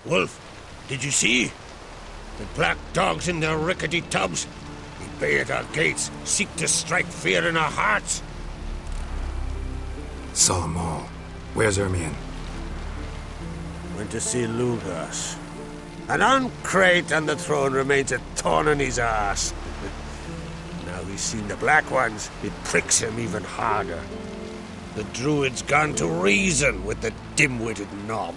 Wolf, did you see? The black dogs in their rickety tubs. They bay at our gates, seek to strike fear in our hearts. Saw them all. Where's Ermion? Went to see Lugas. An uncrate on the throne remains a thorn in his ass. Now he's seen the Black Ones, it pricks him even harder. The druid's gone to reason with the dim-witted knob.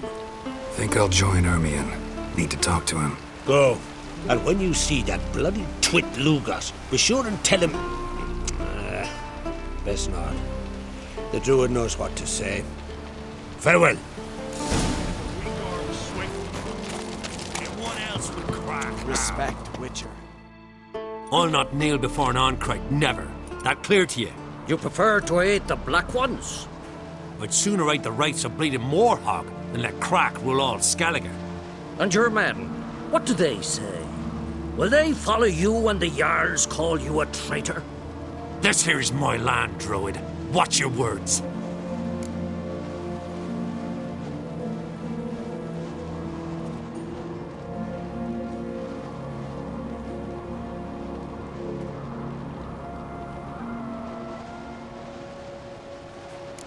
Think I'll join Ermion. Need to talk to him. Go. And when you see that bloody twit Lugas, be sure and tell him... best not. The druid knows what to say. Farewell. Respect, Witcher. I'll not kneel before an Oncrite, never. That clear to you? You prefer to aid the Black Ones? I'd sooner aid the rights of bleeding Moorhog than let Crack rule all Skellige. And your men, what do they say? Will they follow you when the Jarls call you a traitor? This here's my land, Druid. Watch your words.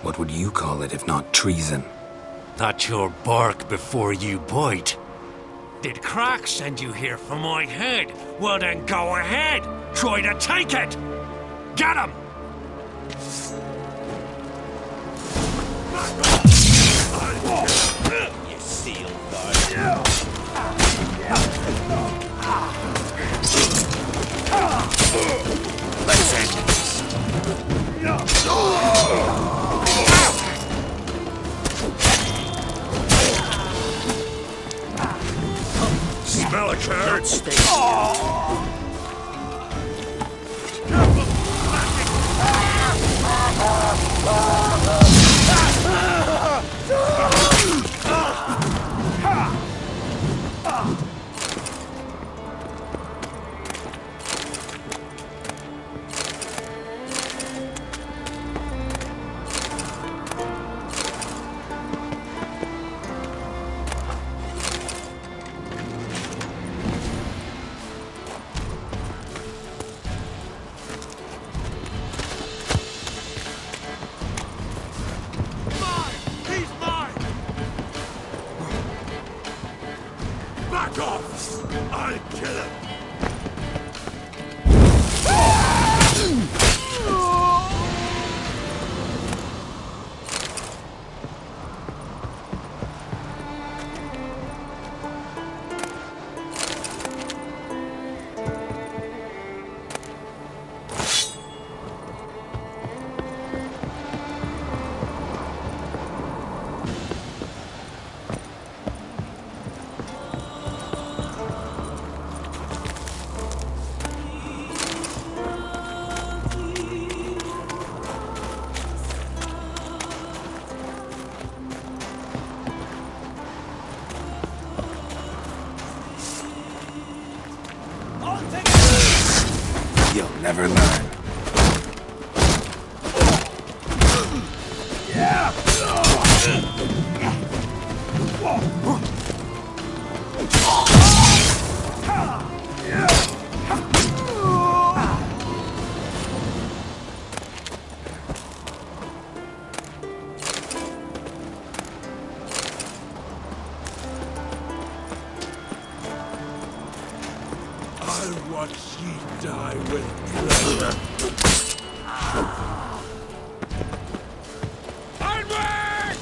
What would you call it if not treason? That's your bark before you bite. Did Crack send you here for my head? Well then go ahead. Try to take it. Get him! You seal guard. Let's end this. Smell a carrot. I'll kill him! You'll never learn. I'll watch ye die with pleasure. Onward!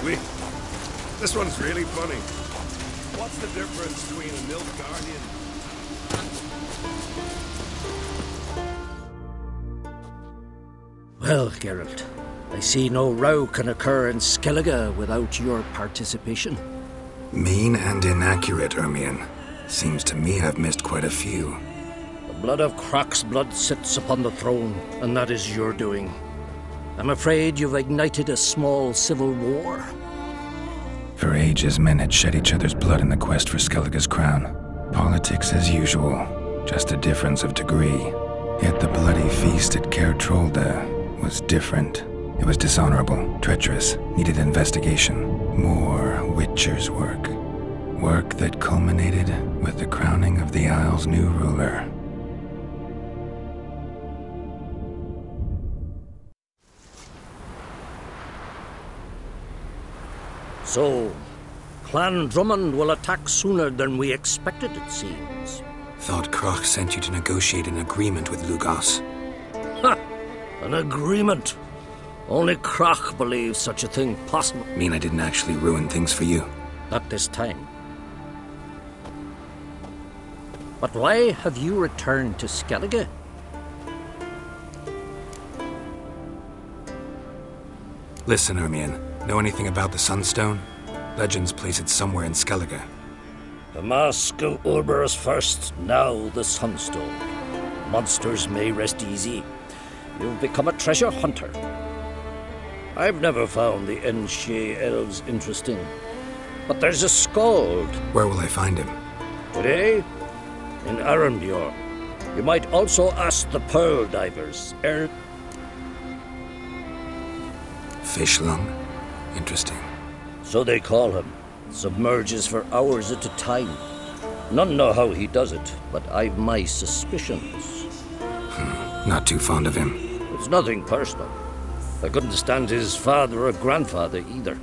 This one's really funny. What's the difference between a milk guardian? Well, Geralt, I see no row can occur in Skellige without your participation. Mean and inaccurate, Ermion. Seems to me I've missed quite a few. The blood of Croc's blood sits upon the throne, and that is your doing. I'm afraid you've ignited a small civil war. For ages, men had shed each other's blood in the quest for Skellige's crown. Politics as usual, just a difference of degree. Yet the bloody feast at Caer Trolda was different. It was dishonorable, treacherous, needed investigation. More Witcher's work. Work that culminated with the crowning of the Isle's new ruler. So, Clan Drummond will attack sooner than we expected, it seems. Thought Croc sent you to negotiate an agreement with Lugos. Ha! An agreement? Only Croc believes such a thing possible. Mean I didn't actually ruin things for you? Not this time. But why have you returned to Skellige? Listen, Ermion. Know anything about the Sunstone? Legends place it somewhere in Skellige. The mask of Urberus first, now the Sunstone. Monsters may rest easy. You've become a treasure hunter. I've never found the Enshe elves interesting. But there's a Skald. Where will I find him? Today, in Arundyor. You might also ask the Pearl Divers. Fish lung? Interesting. So they call him. Submerges for hours at a time. None know how he does it, but I've my suspicions. Not too fond of him. It's nothing personal. I couldn't stand his father or grandfather either.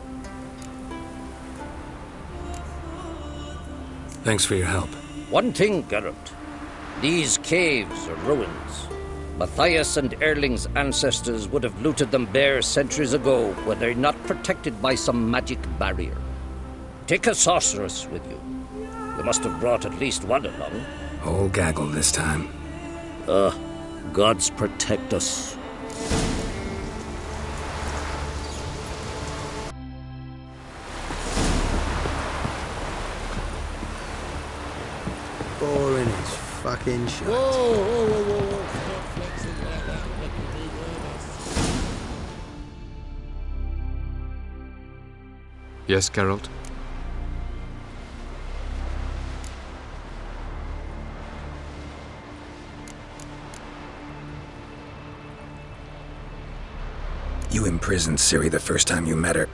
Thanks for your help. One thing, Geralt. These caves are ruins. Matthias and Erling's ancestors would have looted them bare centuries ago were they not protected by some magic barrier. Take a sorceress with you. You must have brought at least one along. Whole gaggle this time. Gods protect us. Boring as fucking shit. Whoa. Yes, Geralt? You imprisoned Ciri the first time you met her.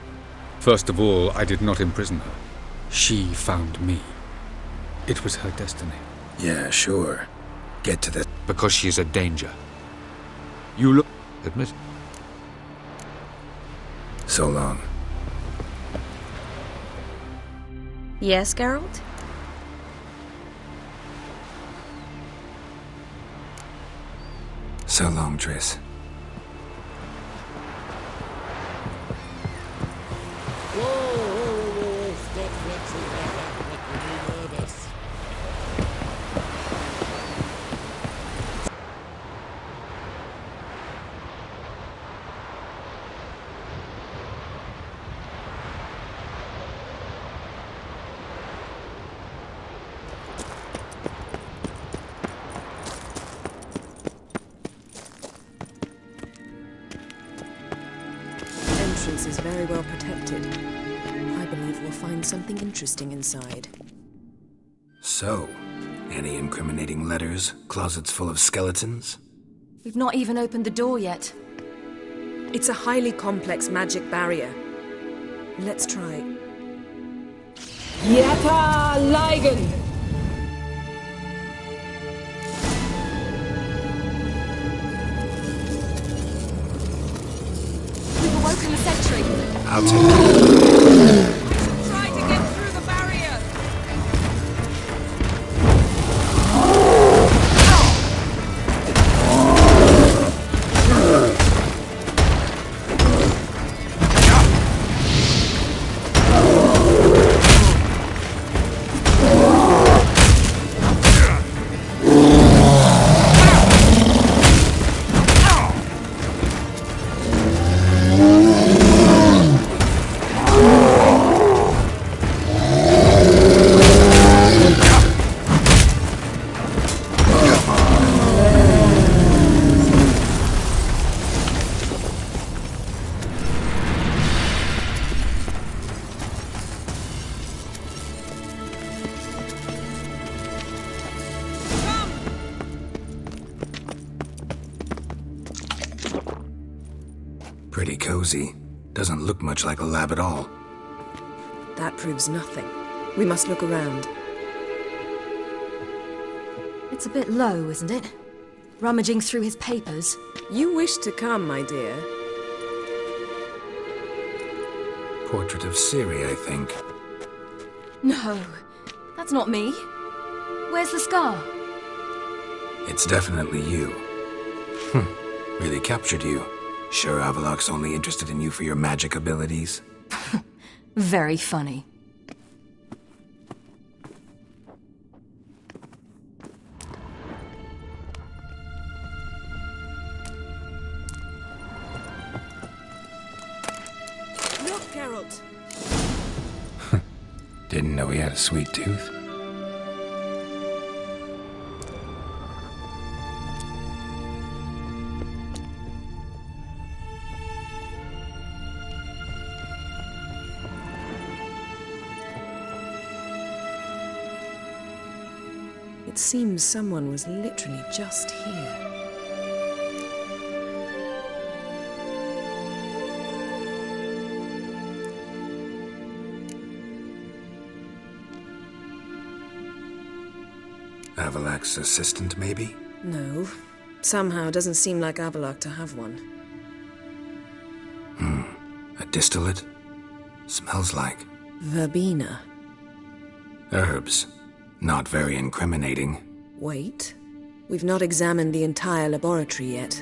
First of all, I did not imprison her. She found me. It was her destiny. Yeah, sure. Get to the... Because she is a danger. You look... Admit. So long. Yes, Geralt? So long, Triss. Stop flexing like that, making me nervous. Entrance is very well protected. I believe we'll find something interesting inside. So, any incriminating letters? Closets full of skeletons? We've not even opened the door yet. It's a highly complex magic barrier. Let's try. Yata Ligen! We've awoken the sentry. I'll take it. Try to get through the barrier! Pretty cozy. Doesn't look much like a lab at all. That proves nothing. We must look around. It's a bit low, isn't it? Rummaging through his papers. You wish to come, my dear. Portrait of Siri, I think. No, that's not me. Where's the scar? It's definitely you. Really captured you. Sure Avalok's only interested in you for your magic abilities? Very funny. Look, Geralt. Didn't know he had a sweet tooth. It seems someone was literally just here. Avalok's assistant, maybe? No. Somehow doesn't seem like Avalok to have one. A distillate? Smells like Verbena. herbs. Not very incriminating. Wait. We've not examined the entire laboratory yet.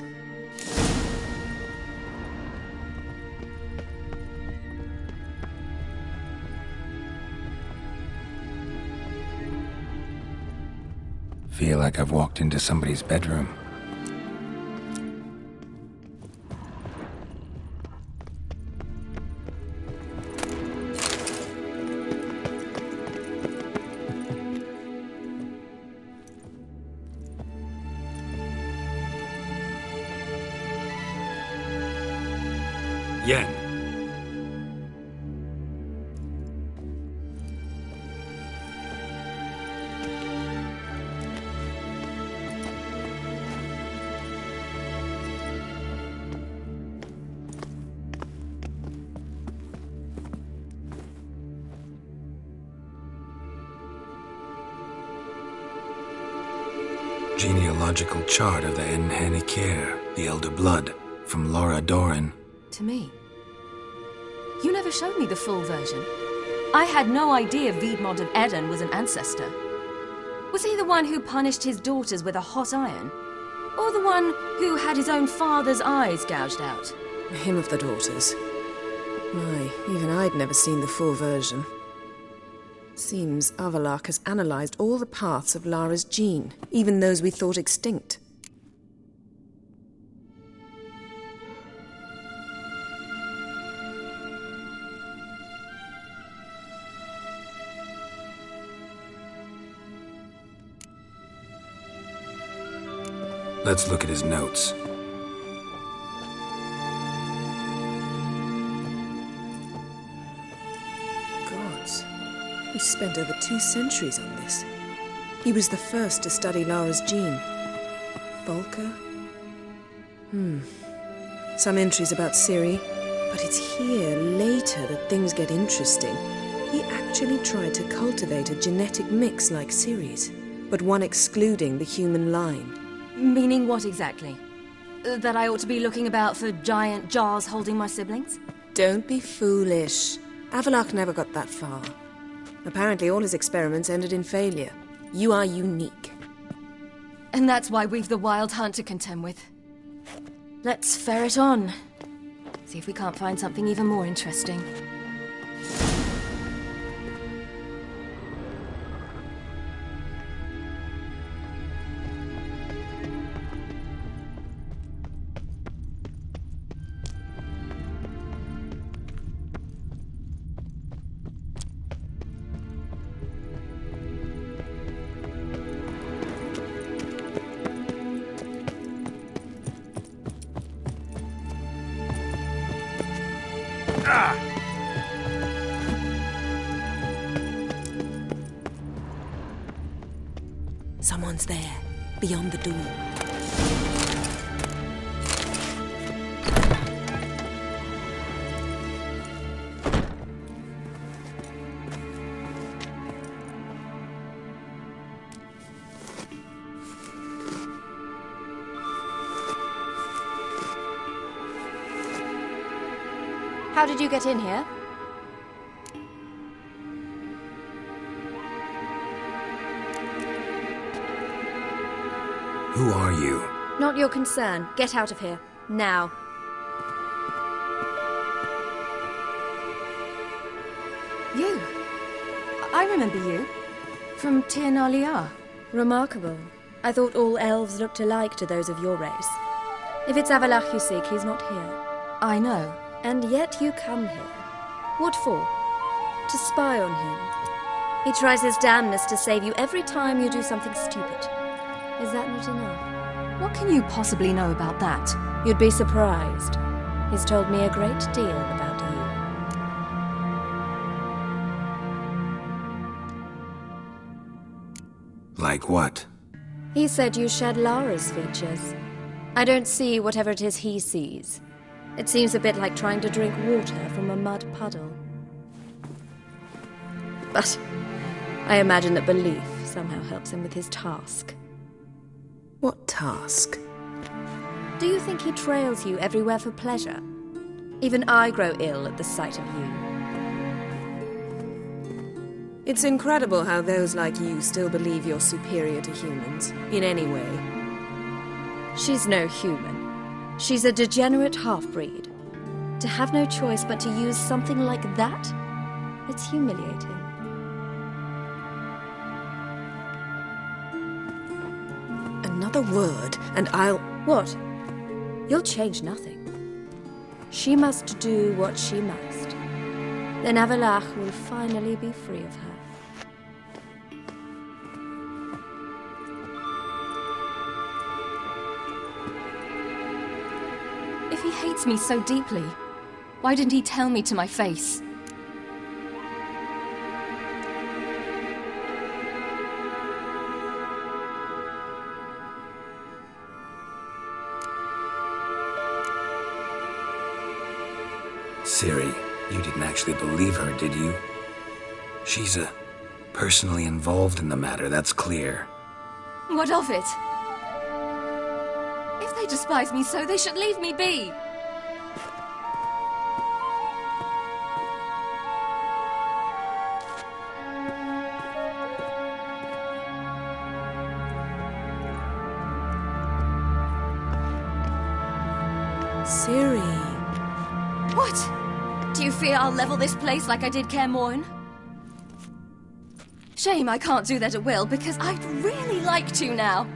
Feel like I've walked into somebody's bedroom. Yen. Genealogical chart of the Enhanikir, the Elder Blood, from Laura Doran. To me. You never showed me the full version. I had no idea Viedmont of Eden was an ancestor. Was he the one who punished his daughters with a hot iron? Or the one who had his own father's eyes gouged out? Him of the daughters. My, even I'd never seen the full version. Seems Avalok has analyzed all the paths of Lara's gene, even those we thought extinct. Let's look at his notes. Gods. He spent over 2 centuries on this. He was the first to study Lara's gene. Volker? Some entries about Ciri, but it's here, later, that things get interesting. He actually tried to cultivate a genetic mix like Ciri's, but one excluding the human line. Meaning what exactly? That I ought to be looking about for giant jars holding my siblings? Don't be foolish. Avalok never got that far. Apparently all his experiments ended in failure. You are unique. And that's why we've the Wild Hunt to contend with. Let's ferret on. See if we can't find something even more interesting. Someone's there, beyond the door. How did you get in here? Who are you? Not your concern. Get out of here. Now. You. I remember you. From Tir na Liar. Remarkable. I thought all elves looked alike to those of your race. If it's Avalach you seek, he's not here. I know. And yet you come here. What for? To spy on him. He tries his damnedest to save you every time you do something stupid. Is that not enough? What can you possibly know about that? You'd be surprised. He's told me a great deal about you. Like what? He said you shared Lara's features. I don't see whatever it is he sees. It seems a bit like trying to drink water from a mud puddle. But I imagine that belief somehow helps him with his task. What task? Do you think he trails you everywhere for pleasure? Even I grow ill at the sight of you. It's incredible how those like you still believe you're superior to humans, in any way. She's no human. She's a degenerate half-breed. To have no choice but to use something like that? It's humiliating. Another word, and I'll... What? You'll change nothing. She must do what she must. Then Avalach will finally be free of her. If he hates me so deeply, why didn't he tell me to my face? Ciri, you didn't actually believe her, did you? She's personally involved in the matter, that's clear. What of it? If they despise me so, they should leave me be. Ciri. What? Do you fear I'll level this place like I did Kaer Morhen? Shame I can't do that at will, because I'd really like to now.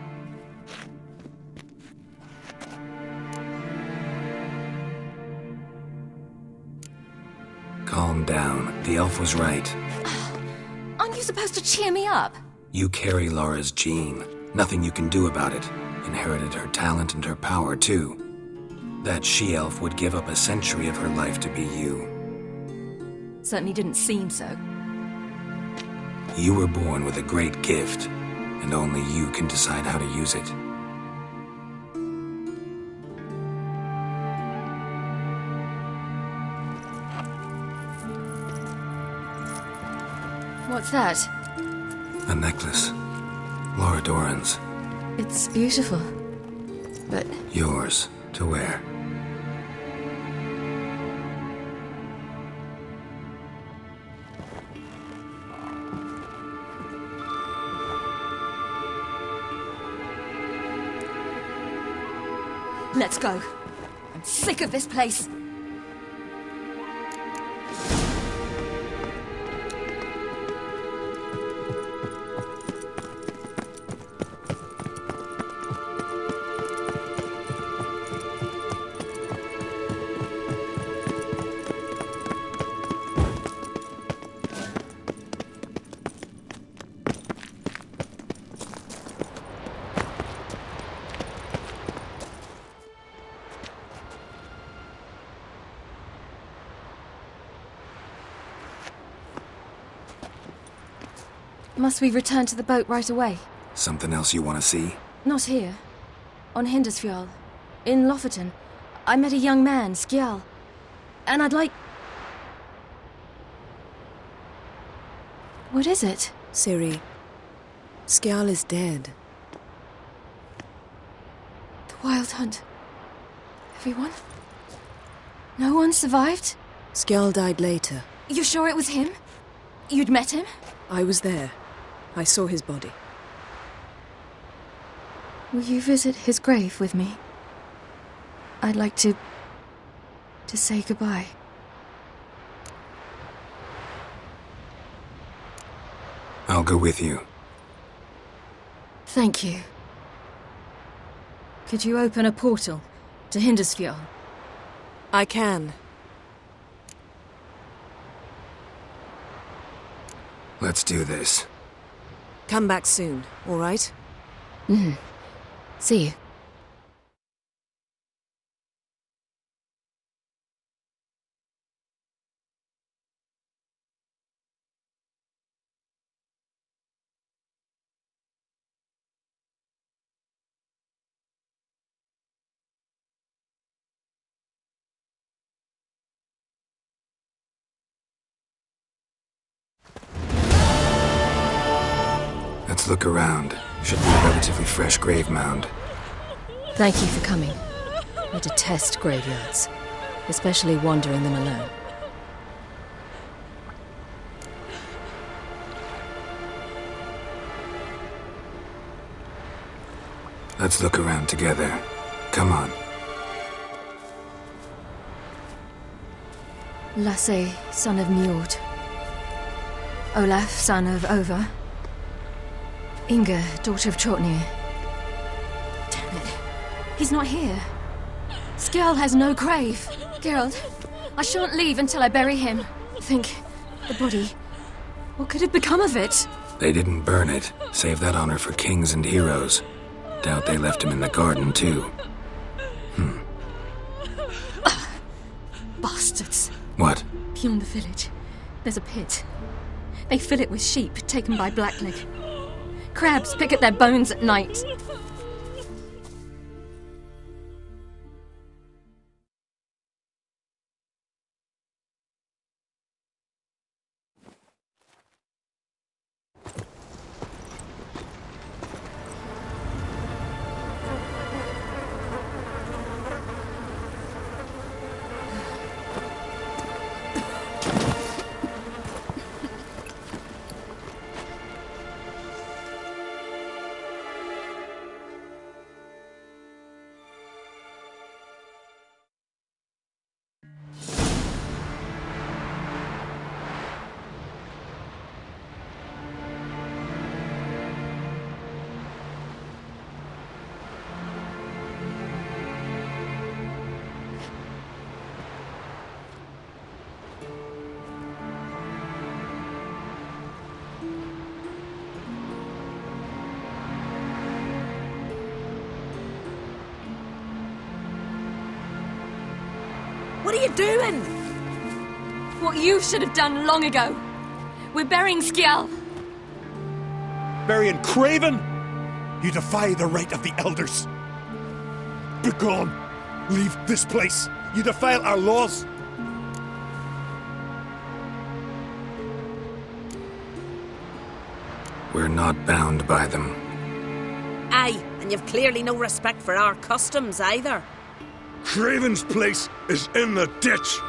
Calm down. The elf was right. Aren't you supposed to cheer me up? You carry Lara's gene. Nothing you can do about it. Inherited her talent and her power, too. That she-elf would give up a century of her life to be you. Certainly didn't seem so. You were born with a great gift, and only you can decide how to use it. What's that? A necklace. Lara Doran's. It's beautiful, but... Yours, to wear. Let's go. I'm sick of this place. Must we return to the boat right away? Something else you want to see? Not here. On Hindisfjall. In Lofoten. I met a young man, Skjal. And I'd like... What is it? Ciri. Skjal is dead. The Wild Hunt. Everyone? No one survived? Skjall died later. You're sure it was him? You'd met him? I was there. I saw his body. Will you visit his grave with me? I'd like to say goodbye. I'll go with you. Thank you. Could you open a portal to Hindersfjord? I can. Let's do this. Come back soon, all right? See you. Let's look around. Should be a relatively fresh grave mound. Thank you for coming. I detest graveyards, especially wandering them alone. Let's look around together. Come on. Lasse, son of Njord. Olaf, son of Over. Inga, daughter of Trotnir. Damn it. He's not here. Skjall has no grave. Geralt, I shan't leave until I bury him. Think, the body. What could have become of it? They didn't burn it. Save that honor for kings and heroes. Doubt they left him in the garden, too. Bastards. What? Beyond the village, there's a pit. They fill it with sheep taken by Blackleg. Crabs pick at their bones at night. What are you doing? What you should have done long ago. We're burying Skjall. Burying Craven? You defy the right of the elders. Begone! Leave this place! You defile our laws! We're not bound by them. Aye, and you've clearly no respect for our customs either. Craven's place is in the ditch!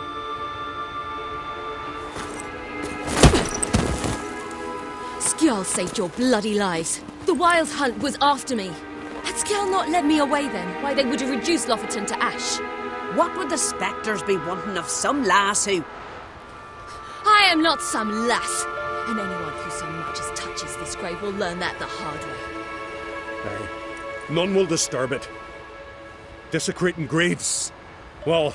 Skjall saved your bloody lives. The Wild Hunt was after me. Had Skjall not led me away then, why they would have reduced Lofoten to ash. What would the spectres be wanting of some lass who... I am not some lass, and anyone who so much as touches this grave will learn that the hard way. Aye. None will disturb it. Desecrating graves, well,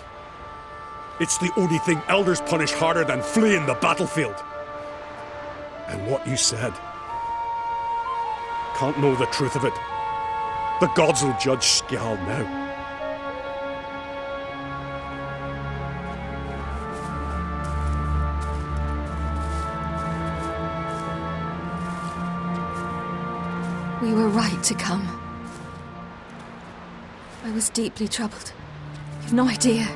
it's the only thing elders punish harder than fleeing the battlefield. And what you said, can't know the truth of it. The gods will judge Skjall now. We were right to come. I was deeply troubled. You've no idea.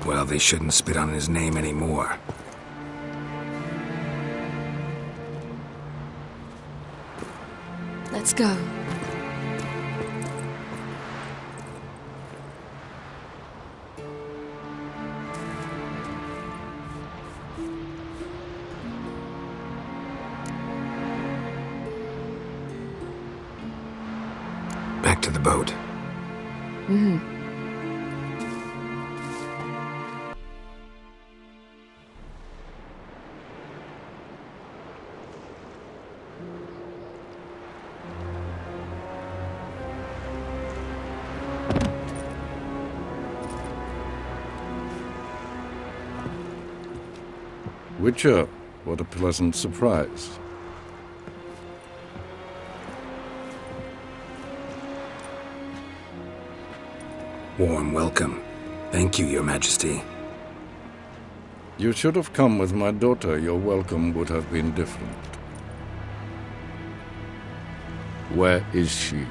Well, they shouldn't spit on his name anymore. Let's go. to the boat. Mm-hmm. Witcher, what a pleasant surprise. Warm welcome. Thank you, Your Majesty. You should have come with my daughter. Your welcome would have been different. Where is she?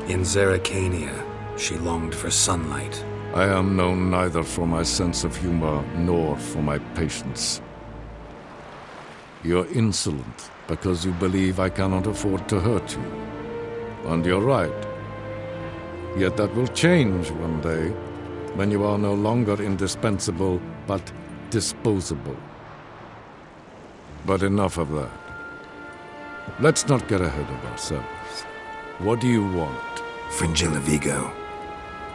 In Zerrikania, she longed for sunlight. I am known neither for my sense of humor nor for my patience. You're insolent because you believe I cannot afford to hurt you. And you're right. Yet that will change one day, when you are no longer indispensable, but disposable. But enough of that. Let's not get ahead of ourselves. What do you want? Fringilla Vigo.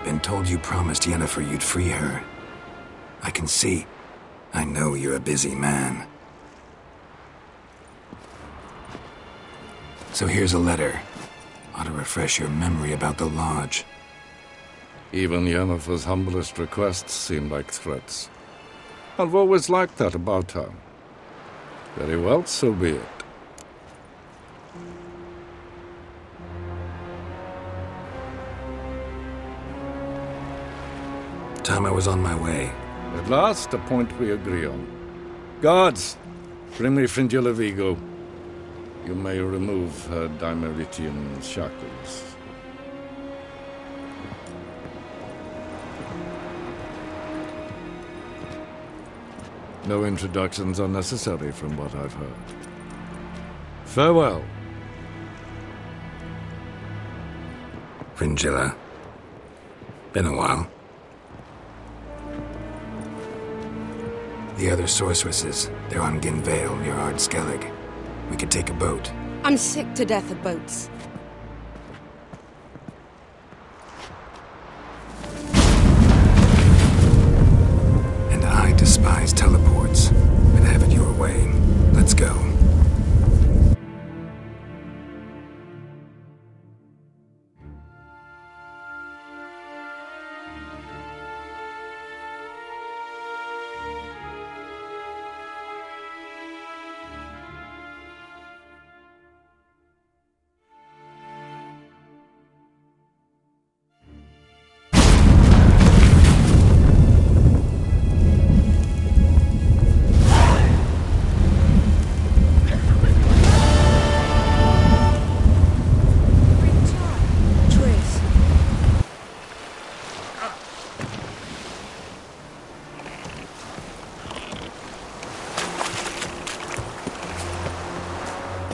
Been told you promised Yennefer you'd free her. I can see. I know you're a busy man. So here's a letter. Ought to refresh your memory about the Lodge. Even Yennefer's humblest requests seem like threats. I've always liked that about her. Very well, so be it. Time I was on my way. At last, a point we agree on. Guards, bring me Fringilla Vigo. You may remove her Dimeritian shackles. No introductions are necessary from what I've heard. Farewell. Fringilla. Been a while. The other sorceresses, they're on Ginvale near Ard Skellig. We could take a boat. I'm sick to death of boats. And I despise teleports, but have it your way. Let's go.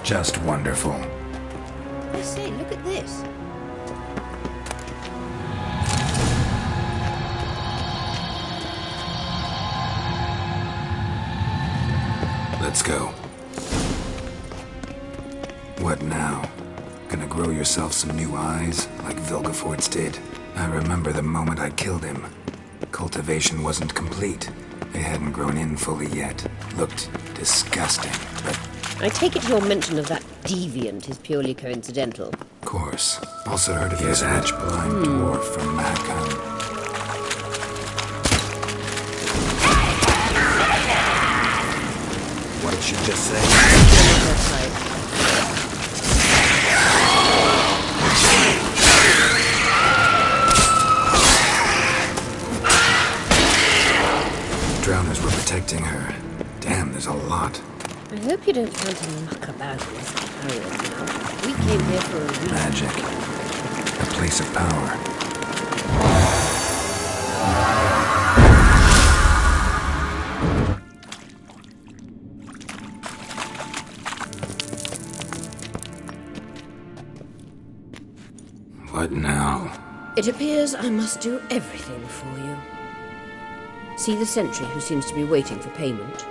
Just wonderful. I say, look at this. Let's go. What now? Gonna grow yourself some new eyes, like Vilgefortz did? I remember the moment I killed him. Cultivation wasn't complete. They hadn't grown in fully yet. Looked disgusting, but... I take it your mention of that deviant is purely coincidental. Of course. Also heard of his ash-blind dwarf from Macon. What did she just say? Drowners were protecting her. Damn, there's a lot. I hope you don't plan to muck about in this carrier now. We came here for a reason. Magic. A place of power. What now? It appears I must do everything for you. See the sentry who seems to be waiting for payment?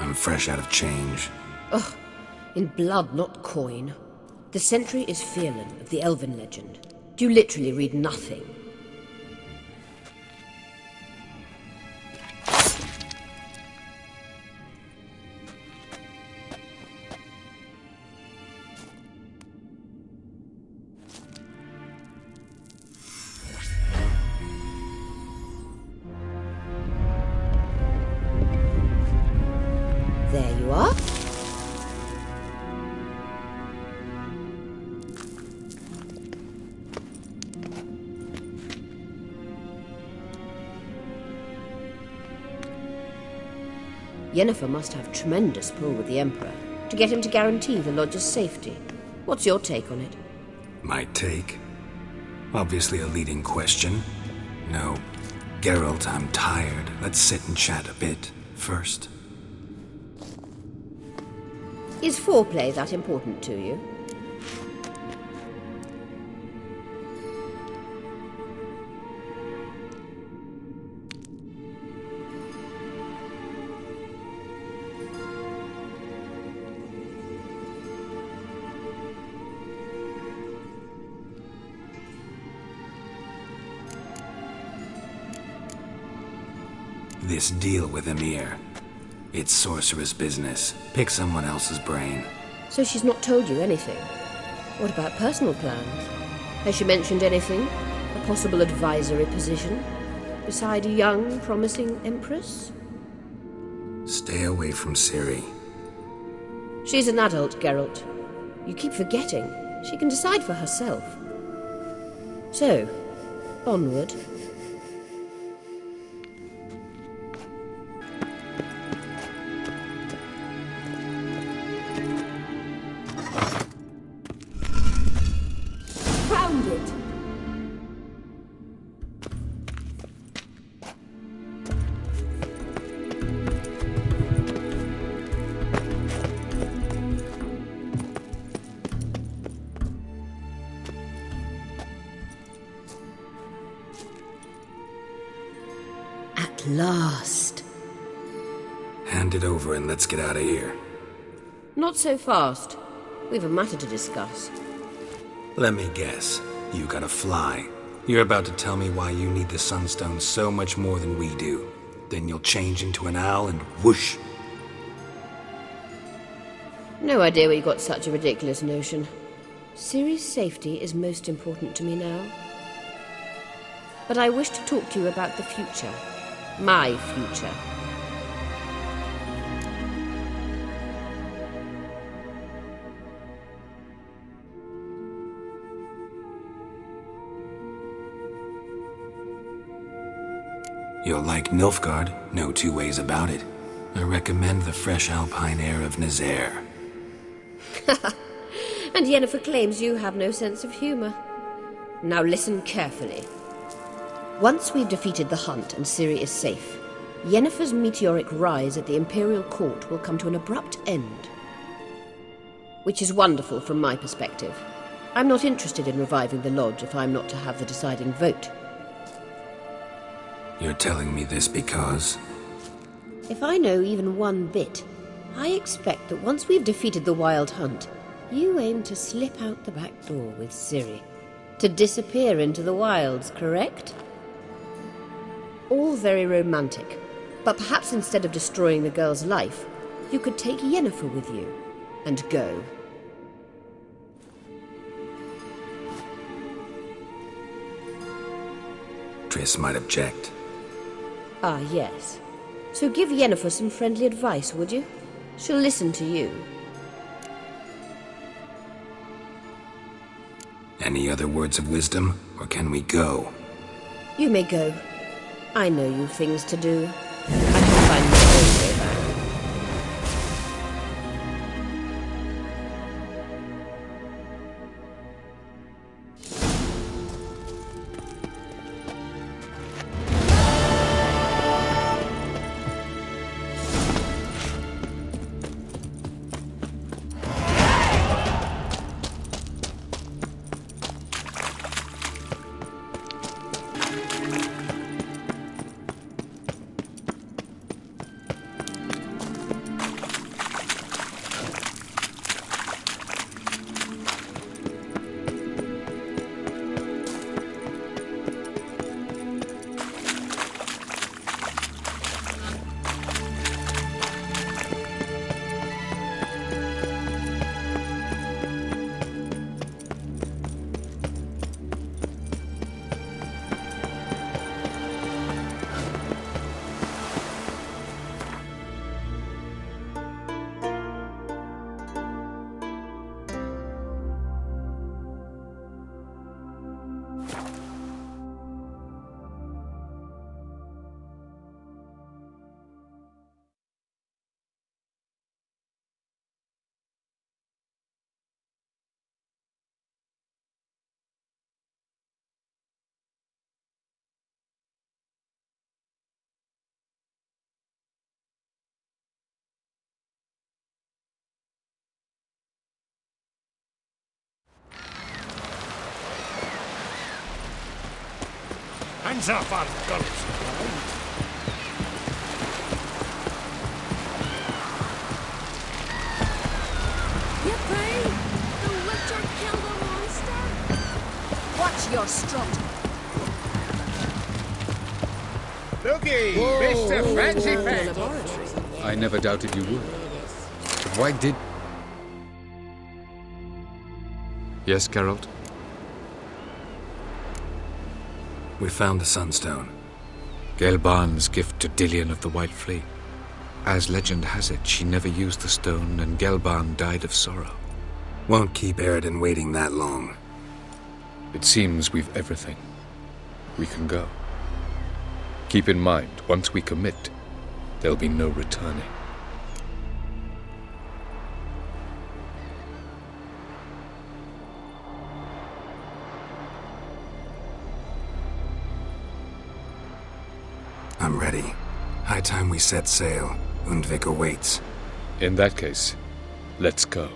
I'm fresh out of change. Ugh, in blood, not coin. The sentry is Fearlan of the Elven legend. Do you literally read nothing? There you are. Yennefer must have tremendous pull with the Emperor to get him to guarantee the Lodge's safety. What's your take on it? My take? Obviously a leading question. No. Geralt, I'm tired. Let's sit and chat a bit first. Is foreplay that important to you? This deal with Emir. It's sorceress business. Pick someone else's brain. So she's not told you anything? What about personal plans? Has she mentioned anything? A possible advisory position? Beside a young, promising empress? Stay away from Ciri. She's an adult, Geralt. You keep forgetting. She can decide for herself. So, onward. Found it! At last. Hand it over and let's get out of here. Not so fast. We've a matter to discuss. Let me guess. You gotta fly. You're about to tell me why you need the Sunstone so much more than we do. Then you'll change into an owl and whoosh. No idea where you got such a ridiculous notion. Ciri's safety is most important to me now. But I wish to talk to you about the future. My future. You'll like Nilfgaard, no two ways about it. I recommend the fresh alpine air of Nazaire. And Yennefer claims you have no sense of humor. Now listen carefully. Once we've defeated the hunt and Ciri is safe, Yennefer's meteoric rise at the Imperial Court will come to an abrupt end. Which is wonderful from my perspective. I'm not interested in reviving the Lodge if I'm not to have the deciding vote. You're telling me this because... If I know even one bit, I expect that once we've defeated the Wild Hunt, you aim to slip out the back door with Ciri. To disappear into the wilds, correct? All very romantic, but perhaps instead of destroying the girl's life, you could take Yennefer with you, and go. Triss might object. Ah, yes. So give Yennefer some friendly advice, would you? She'll listen to you. Any other words of wisdom, or can we go? You may go. I know you've things to do. I can find my own way back. Hands off our guns! Yippee! The Witcher killed a monster! Watch your strut. Looky, Mr. Fancy Pants! I never doubted you would. But why did... Yes, Geralt? We found the Sunstone. Gelban's gift to Dillion of the White Flea. As legend has it, she never used the stone and Gelban died of sorrow. Won't keep Eridan waiting that long. It seems we've everything. We can go. Keep in mind, once we commit, there'll be no returning. I'm ready. High time we set sail. Undvik awaits. In that case, let's go.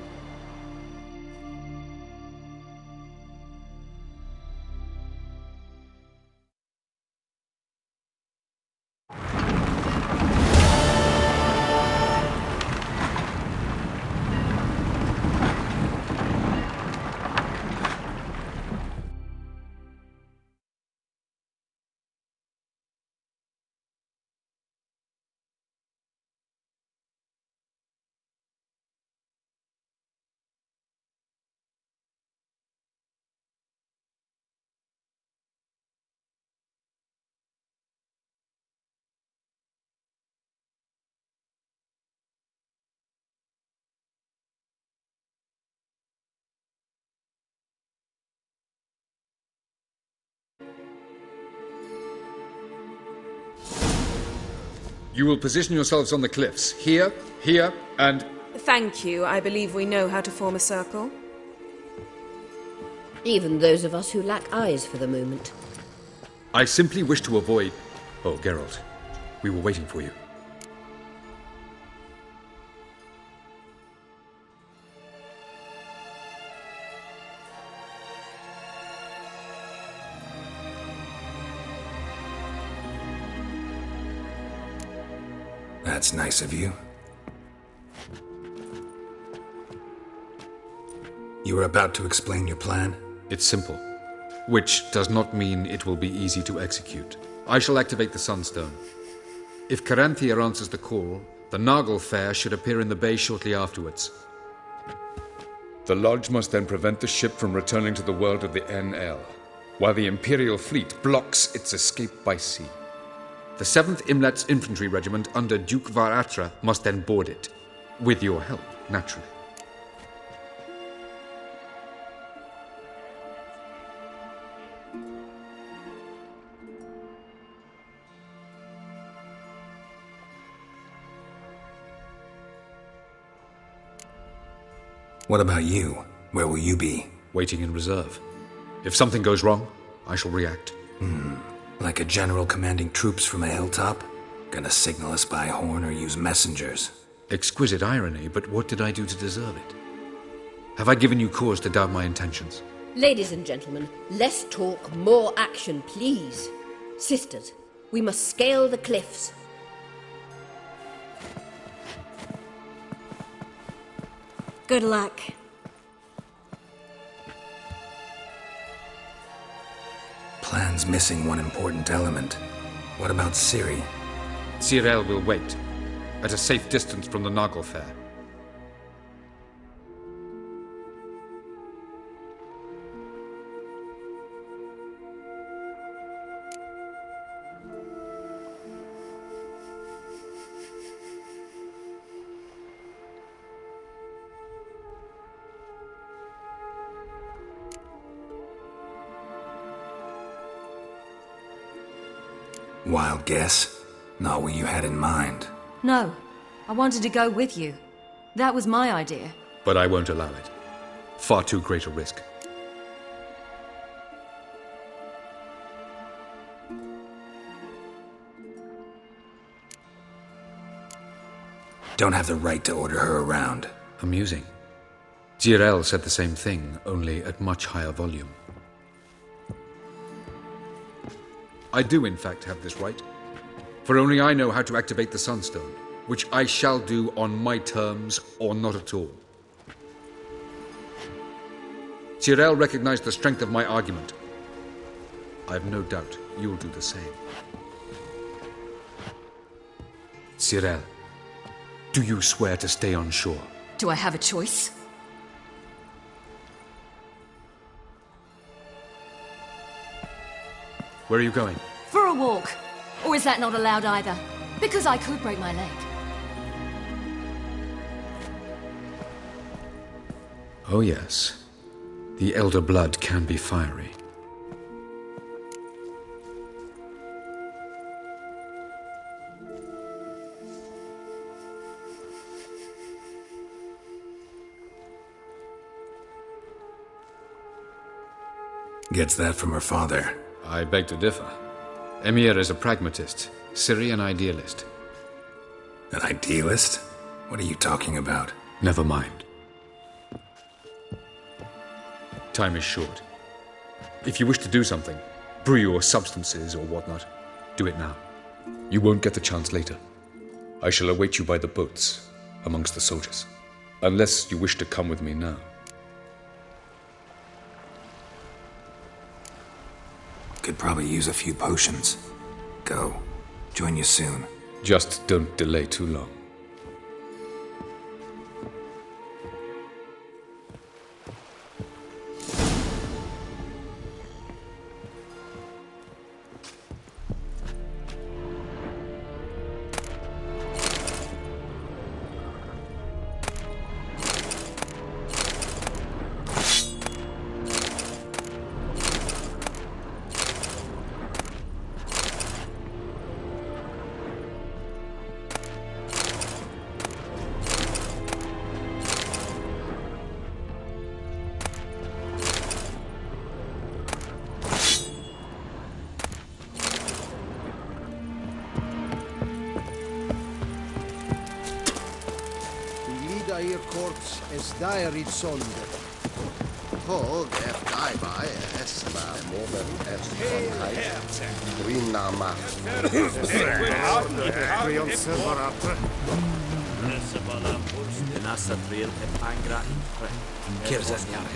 You will position yourselves on the cliffs. Here, here, and... Thank you. I believe we know how to form a circle. Even those of us who lack eyes for the moment. I simply wish to avoid... Oh, Geralt. We were waiting for you. That's nice of you. You were about to explain your plan? It's simple. Which does not mean it will be easy to execute. I shall activate the Sunstone. If Caranthia answers the call, the Nagel Fair should appear in the bay shortly afterwards. The Lodge must then prevent the ship from returning to the world of the NL, while the Imperial fleet blocks its escape by sea. The 7th Imlet's Infantry Regiment under Duke Varatra must then board it. With your help, naturally. What about you? Where will you be? Waiting in reserve. If something goes wrong, I shall react. Like a general commanding troops from a hilltop? Gonna signal us by horn or use messengers? Exquisite irony, but what did I do to deserve it? Have I given you cause to doubt my intentions? Ladies and gentlemen, less talk, more action, please. Sisters, we must scale the cliffs. Good luck. Plan's missing one important element. What about Ciri? Cyril will wait, at a safe distance from the Nagel Fair. Wild guess? Not what you had in mind. No, I wanted to go with you. That was my idea. But I won't allow it. Far too great a risk. Don't have the right to order her around. Amusing. Cyril said the same thing, only at much higher volume. I do, in fact, have this right. For only I know how to activate the Sunstone, which I shall do on my terms or not at all. Tyrell recognized the strength of my argument. I have no doubt you'll do the same. Tyrell, do you swear to stay on shore? Do I have a choice? Where are you going? For a walk. Or is that not allowed either? Because I could break my leg. Oh yes. The elder blood can be fiery. Gets that from her father. I beg to differ. Emir is a pragmatist, Ciri an idealist. An idealist? What are you talking about? Never mind. Time is short. If you wish to do something, brew your substances or whatnot, do it now. You won't get the chance later. I shall await you by the boats, amongst the soldiers. Unless you wish to come with me now. Could probably use a few potions. Go. Join you soon. Just don't delay too long. Hier korts es diary sonde. Hog er daibai es la moven es vonheid. Rina ma. Krion separat. Nasa trail et angra. Kirzas jar